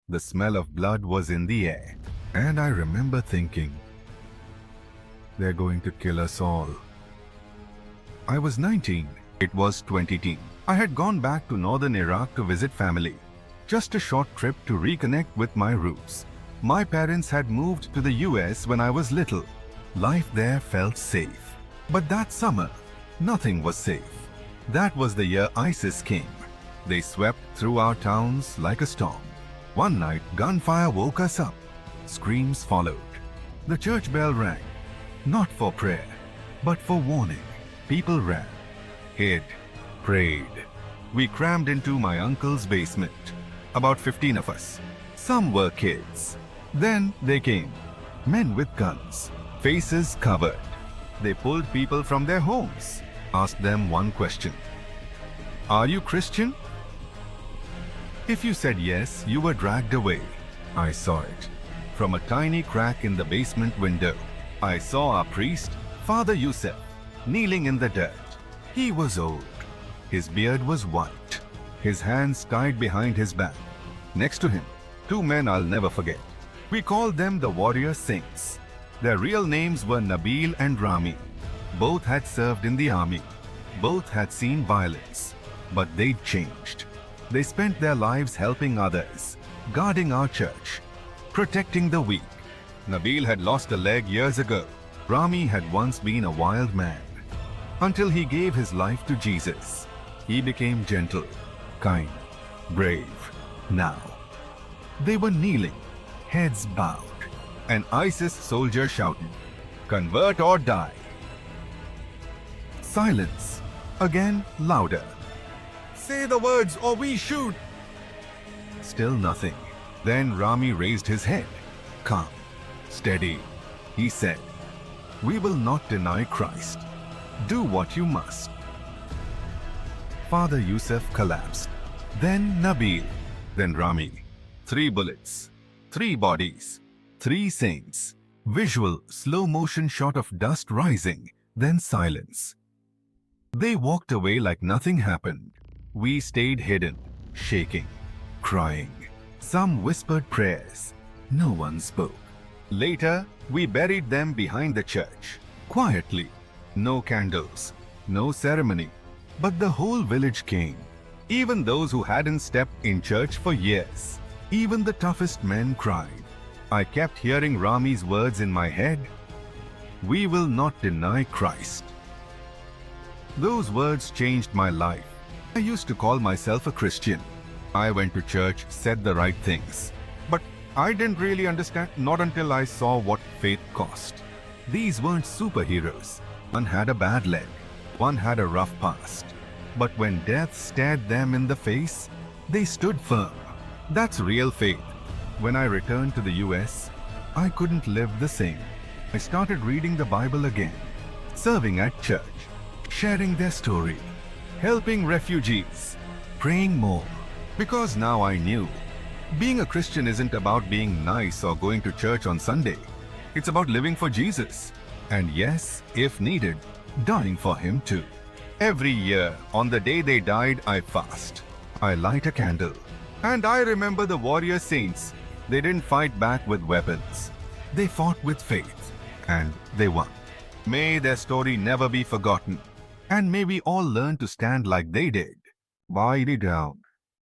The smell of blood was in the air, and I remember thinking, they're going to kill us all. I was 19. It was 2010. I had gone back to northern Iraq to visit family. Just a short trip to reconnect with my roots. My parents had moved to the US when I was little. Life there felt safe. But that summer, nothing was safe. That was the year ISIS came. They swept through our towns like a storm. One night, gunfire woke us up. Screams followed. The church bell rang. Not for prayer, but for warning. People ran, hid, prayed. We crammed into my uncle's basement. About 15 of us. Some were kids. Then they came. Men with guns, faces covered. They pulled people from their homes. Asked them one question. Are you Christian? If you said yes, you were dragged away. I saw it. From a tiny crack in the basement window, I saw our priest, Father Yusuf, kneeling in the dirt. He was old. His beard was white. His hands tied behind his back. Next to him, two men I'll never forget. We called them the warrior saints. Their real names were Nabil and Rami. Both had served in the army. Both had seen violence. But they'd changed. They spent their lives helping others, guarding our church, protecting the weak. Nabil had lost a leg years ago. Rami had once been a wild man. Until he gave his life to Jesus. He became gentle, kind, brave. Now, they were kneeling, heads bowed. An ISIS soldier shouted, "Convert or die." Silence. Again louder. "Say the words or we shoot." Still nothing. Then Rami raised his head. Calm, steady. He said, "We will not deny Christ. Do what you must." Father Yusuf collapsed. Then Nabil. Then Rami. 3 bullets. 3 bodies. 3 saints. Visual, slow motion shot of dust rising. Then silence. They walked away like nothing happened. We stayed hidden, shaking, crying. Some whispered prayers. No one spoke. Later, we buried them behind the church. Quietly. No candles. No ceremony. But the whole village came. Even those who hadn't stepped in church for years. Even the toughest men cried. I kept hearing Rami's words in my head. We will not deny Christ. Those words changed my life. I used to call myself a Christian. I went to church, said the right things. But I didn't really understand, not until I saw what faith cost. These weren't superheroes. One had a bad leg. One had a rough past. But when death stared them in the face, they stood firm. That's real faith. When I returned to the US, I couldn't live the same. I started reading the Bible again, serving at church, sharing their story, helping refugees, praying more. Because now I knew, being a Christian isn't about being nice or going to church on Sunday. It's about living for Jesus. And yes, if needed, dying for Him too. Every year, on the day they died, I fast. I light a candle. And I remember the warrior saints. They didn't fight back with weapons. They fought with faith. And they won. May their story never be forgotten. And may we all learn to stand like they did. Bow down.